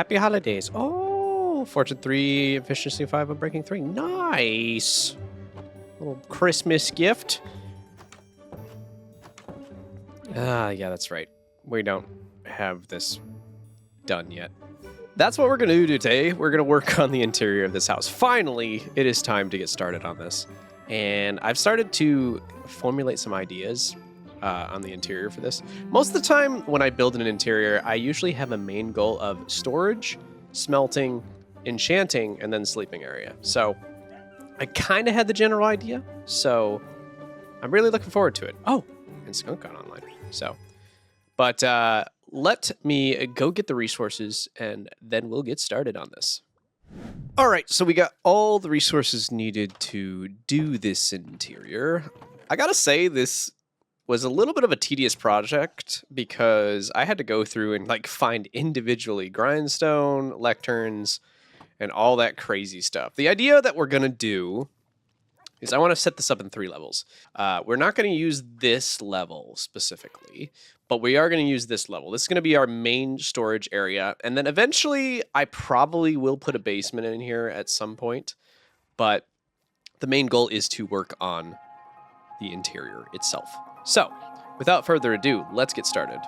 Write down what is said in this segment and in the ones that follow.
Happy holidays. Oh, Fortune 3, Efficiency 5, Unbreaking 3. Nice. Little Christmas gift. Yeah, that's right. We don't have this done yet. That's what we're going to do today. We're going to work on the interior of this house. Finally, it is time to get started on this. And I've started to formulate some ideas on the interior for this. Most of the time when I build an interior, I usually have a main goal of storage, smelting, enchanting, and then sleeping area. So I kind of had the general idea. So I'm really looking forward to it. Oh, and Skunk got online. But let me go get the resources and then we'll get started on this. All right, so we got all the resources needed to do this interior. I gotta say, this was a little bit of a tedious project because I had to go through and like find individually grindstone, lecterns, and all that crazy stuff. The idea that we're gonna do is I want to set this up in 3 levels. We're not going to use this level specifically, but we are going to use this level. This is going to be our main storage area. And then eventually I probably will put a basement in here at some point, but the main goal is to work on the interior itself. So without further ado, let's get started.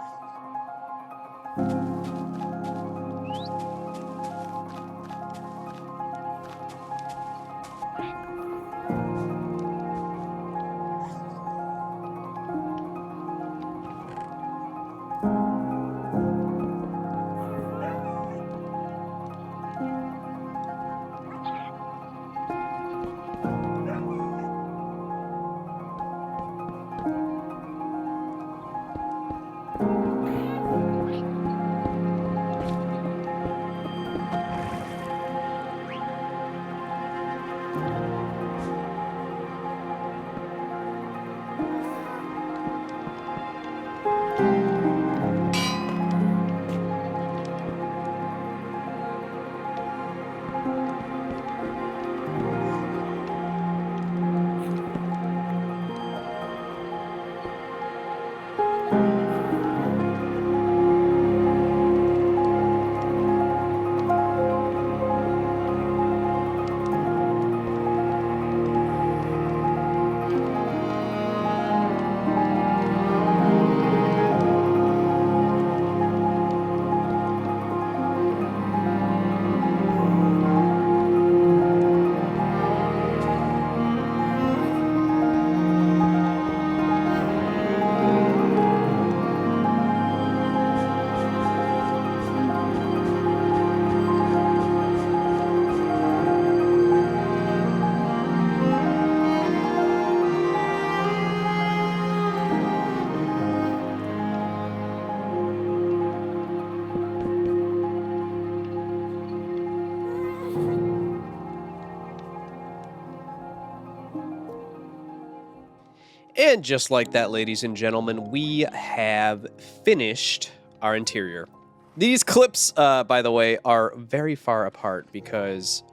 And just like that, ladies and gentlemen, we have finished our interior. These clips, by the way, are very far apart because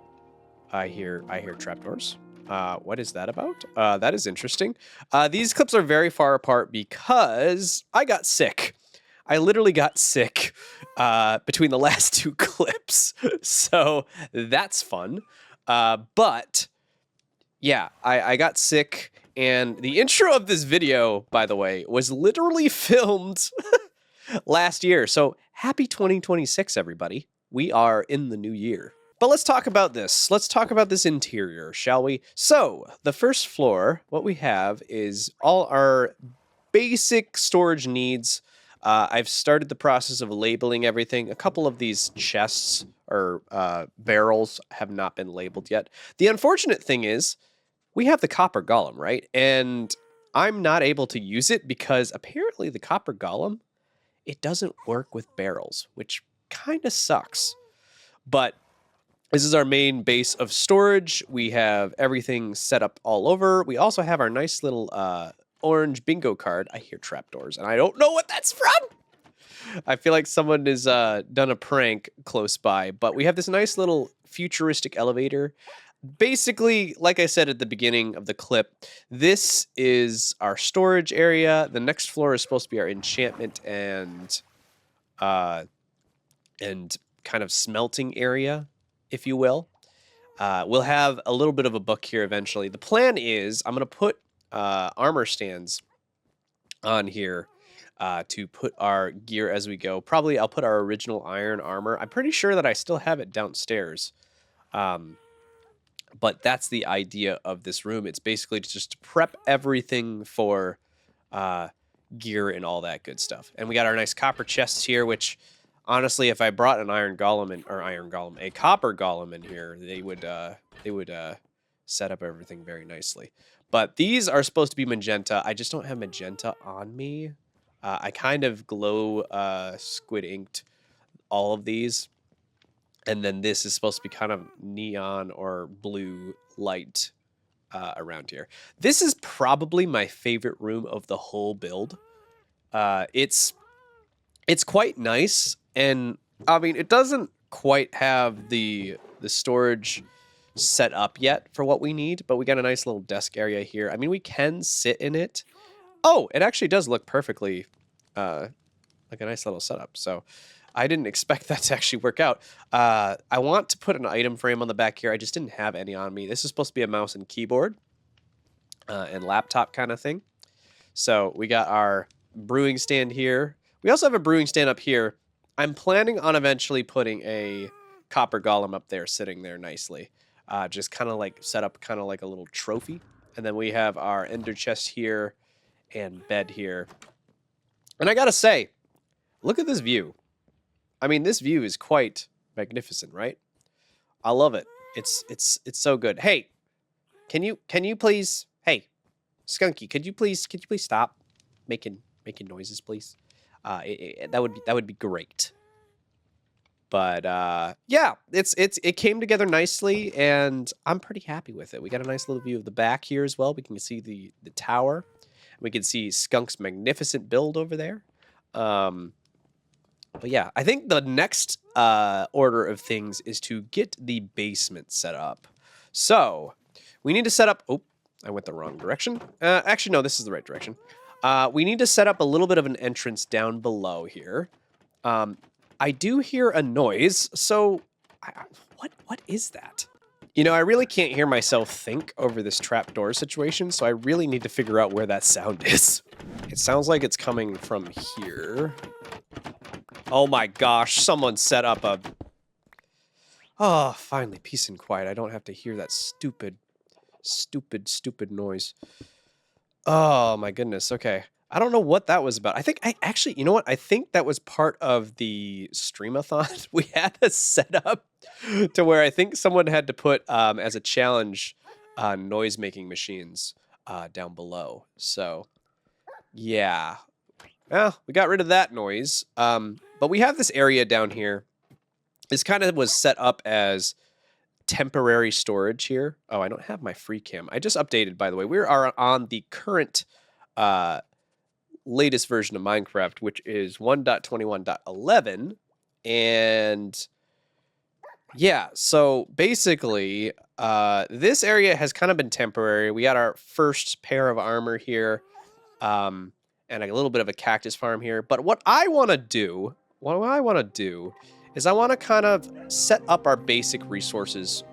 I hear trapdoors. What is that about? That is interesting. These clips are very far apart because I got sick. I literally got sick between the last 2 clips. So that's fun. But yeah, I got sick. And the intro of this video, by the way, was literally filmed last year. So happy 2026, everybody. We are in the new year. But let's talk about this. Let's talk about this interior, shall we? So the first floor, what we have is all our basic storage needs. I've started the process of labeling everything. A couple of these chests or barrels have not been labeled yet. The unfortunate thing is, we have the copper golem, right? And I'm not able to use it because apparently the copper golem, it doesn't work with barrels, which kind of sucks. But this is our main base of storage. We have everything set up all over. We also have our nice little orange bingo card. I hear trapdoors, and I don't know what that's from. I feel like someone has done a prank close by, but we have this nice little futuristic elevator. Basically, like I said at the beginning of the clip, this is our storage area. The next floor is supposed to be our enchantment and kind of smelting area, if you will. We'll have a little bit of a book here eventually. The plan is I'm going to put armor stands on here to put our gear as we go. Probably I'll put our original iron armor. I'm pretty sure that I still have it downstairs. But that's the idea of this room. It's basically just to prep everything for gear and all that good stuff. And we got our nice copper chests here, which honestly, if I brought an a copper golem in here, they would set up everything very nicely. But these are supposed to be magenta. I just don't have magenta on me. I kind of glow squid inked all of these. And then this is supposed to be kind of neon or blue light around here. This is probably my favorite room of the whole build. It's quite nice, and I mean it doesn't quite have the storage set up yet for what we need, but we got a nice little desk area here. I mean, we can sit in it. Oh, it actually does look perfectly like a nice little setup. So I didn't expect that to actually work out. I want to put an item frame on the back here. I just didn't have any on me. This is supposed to be a mouse and keyboard and laptop kind of thing. So we got our brewing stand here. We also have a brewing stand up here. I'm planning on eventually putting a copper golem up there, sitting there nicely. Just kind of like set up kind of like a little trophy. And then we have our ender chest here and bed here. And I gotta say, look at this view. I mean, this view is quite magnificent, right? I love it. It's so good. Hey, can you please, hey, Skunky, could you please stop making noises, please? That would be great. But yeah, it came together nicely, and I'm pretty happy with it. We got a nice little view of the back here as well. We can see the tower. We can see Skunk's magnificent build over there. But yeah, I think the next order of things is to get the basement set up. So we need to set up. Oh, I went the wrong direction. Actually, no, this is the right direction. We need to set up a little bit of an entrance down below here. I do hear a noise, so what is that? You know, I really can't hear myself think over this trapdoor situation, so I really need to figure out where that sound is. It sounds like it's coming from here. Oh my gosh, someone set up a... Oh, finally, peace and quiet. I don't have to hear that stupid noise. Oh my goodness, okay. I don't know what that was about. Actually, you know what? I think that was part of the streamathon. We had a setup to where I think someone had to put, as a challenge, noise-making machines down below. So, yeah. Well, we got rid of that noise. But we have this area down here. This kind of was set up as temporary storage here. Oh, I don't have my free cam. I just updated, by the way. We are on the current latest version of Minecraft, which is 1.21.11. And yeah, so basically, this area has kind of been temporary. We got our first pair of armor here, and a little bit of a cactus farm here. But what I want to do is I want to kind of set up our basic resources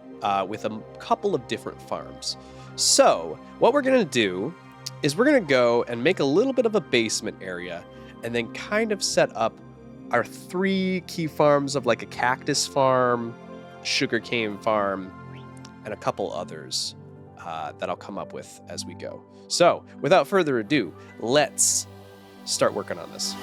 with a couple of different farms. So what we're going to do is we're going to go and make a little bit of a basement area and then kind of set up our 3 key farms of like a cactus farm, sugarcane farm, and a couple others that I'll come up with as we go. So without further ado, let's start working on this.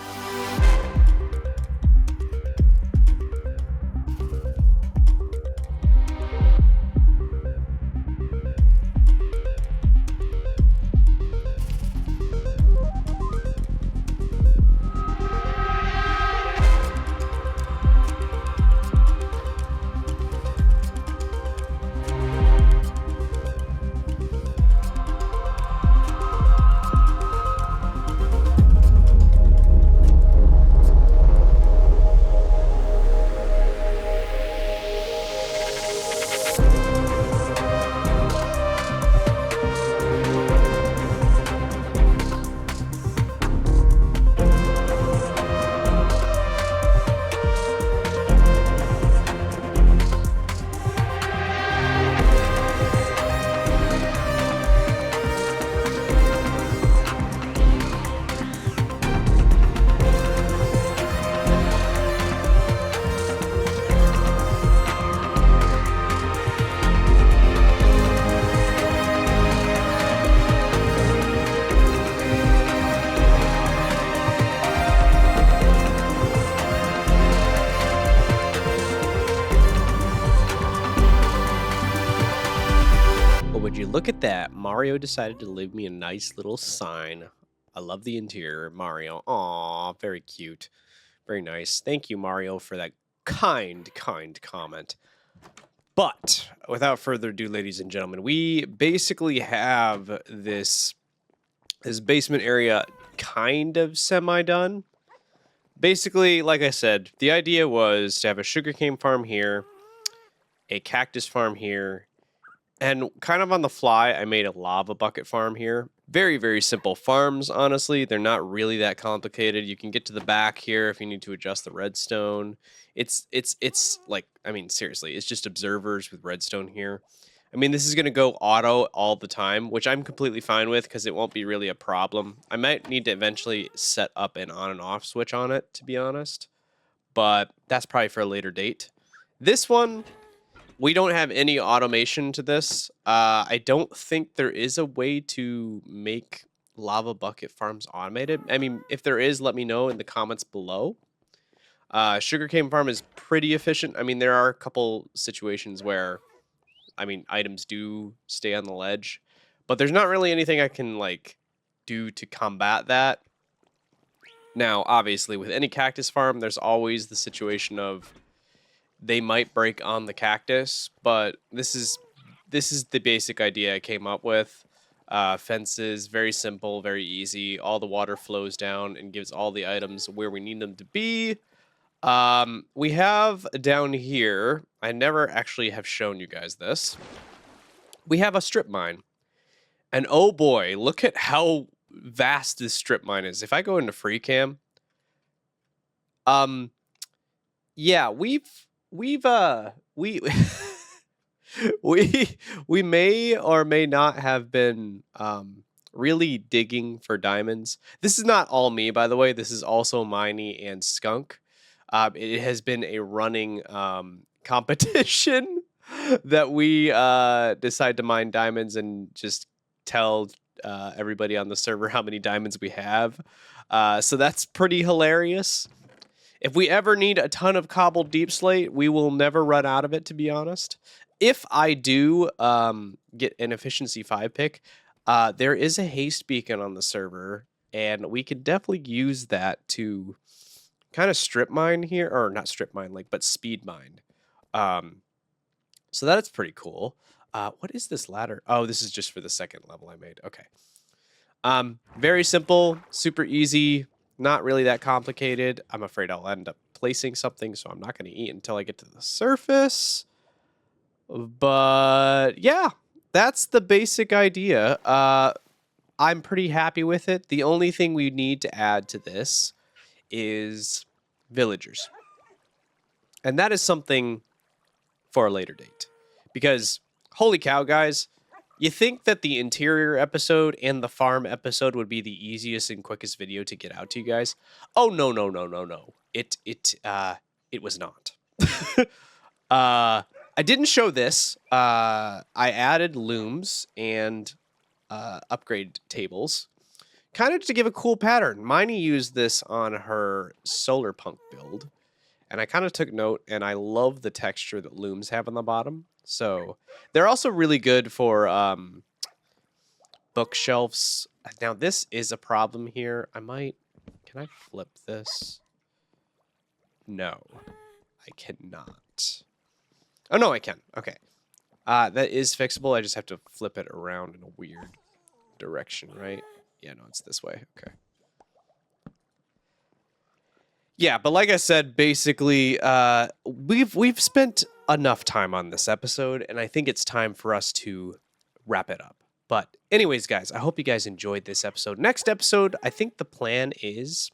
look at that. Mario decided to leave me a nice little sign. I love the interior, Mario. Aw, very cute. Very nice. Thank you, Mario, for that kind comment. But without further ado, ladies and gentlemen, we basically have this basement area kind of semi-done. Basically, like I said, the idea was to have a sugarcane farm here, a cactus farm here, and kind of on the fly, I made a lava bucket farm here. Very, very simple farms, honestly. They're not really that complicated. You can get to the back here if you need to adjust the redstone. It's like, I mean, seriously, it's just observers with redstone here. I mean, this is going to go auto all the time, which I'm completely fine with because it won't be really a problem. I might need to eventually set up an on and off switch on it, to be honest. But that's probably for a later date. This one, we don't have any automation to this. I don't think there is a way to make lava bucket farms automated. I mean, if there is, let me know in the comments below. Sugarcane farm is pretty efficient. I mean, there are a couple situations where, I mean, items do stay on the ledge, but there's not really anything I can like do to combat that. Now, obviously, with any cactus farm, there's always the situation of they might break on the cactus, but this is the basic idea I came up with. Fences, very simple, very easy. All the water flows down and gives all the items where we need them to be. We have down here, I never actually have shown you guys this. We have a strip mine. And oh boy, look at how vast this strip mine is. If I go into free cam, yeah, we we may or may not have been really digging for diamonds. This is not all me, by the way. This is also Miney and Skunk. It has been a running competition that we decide to mine diamonds and just tell everybody on the server how many diamonds we have. So that's pretty hilarious. If we ever need a ton of cobbled deep slate, we will never run out of it, to be honest. If I do get an efficiency 5 pick, there is a haste beacon on the server, and we could definitely use that to kind of strip mine here, or not strip mine, like, but speed mine. So that's pretty cool. What is this ladder? Oh, this is just for the second level I made. Okay. Very simple, super easy. Not really that complicated. I'm afraid I'll end up placing something, so I'm not going to eat until I get to the surface. But yeah, that's the basic idea. I'm pretty happy with it. The only thing we need to add to this is villagers. And that is something for a later date. Because, holy cow, guys, you think that the interior episode and the farm episode would be the easiest and quickest video to get out to you guys? Oh, no. It was not. I didn't show this. I added looms and upgrade tables, kind of to give a cool pattern. Miney used this on her solar punk build, and I kind of took note, and I love the texture that looms have on the bottom. So they're also really good for bookshelves. Now this is a problem here. Can I flip this? No, I cannot. Oh no, I can. Okay. That is fixable. I just have to flip it around in a weird direction, right? Yeah, no, it's this way. Okay. Yeah, but like I said, basically, we've spent enough time on this episode, and I think it's time for us to wrap it up. But anyways, guys, I hope you guys enjoyed this episode. Next episode, I think the plan is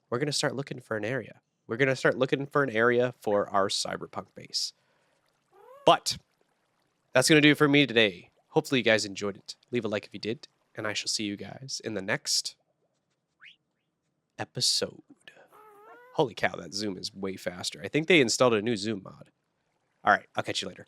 we're going to start looking for an area. We're going to start looking for an area for our cyberpunk base. But that's going to do it for me today. Hopefully you guys enjoyed it. Leave a like if you did, and I shall see you guys in the next episode. Holy cow, that zoom is way faster. I think they installed a new zoom mod. All right, I'll catch you later.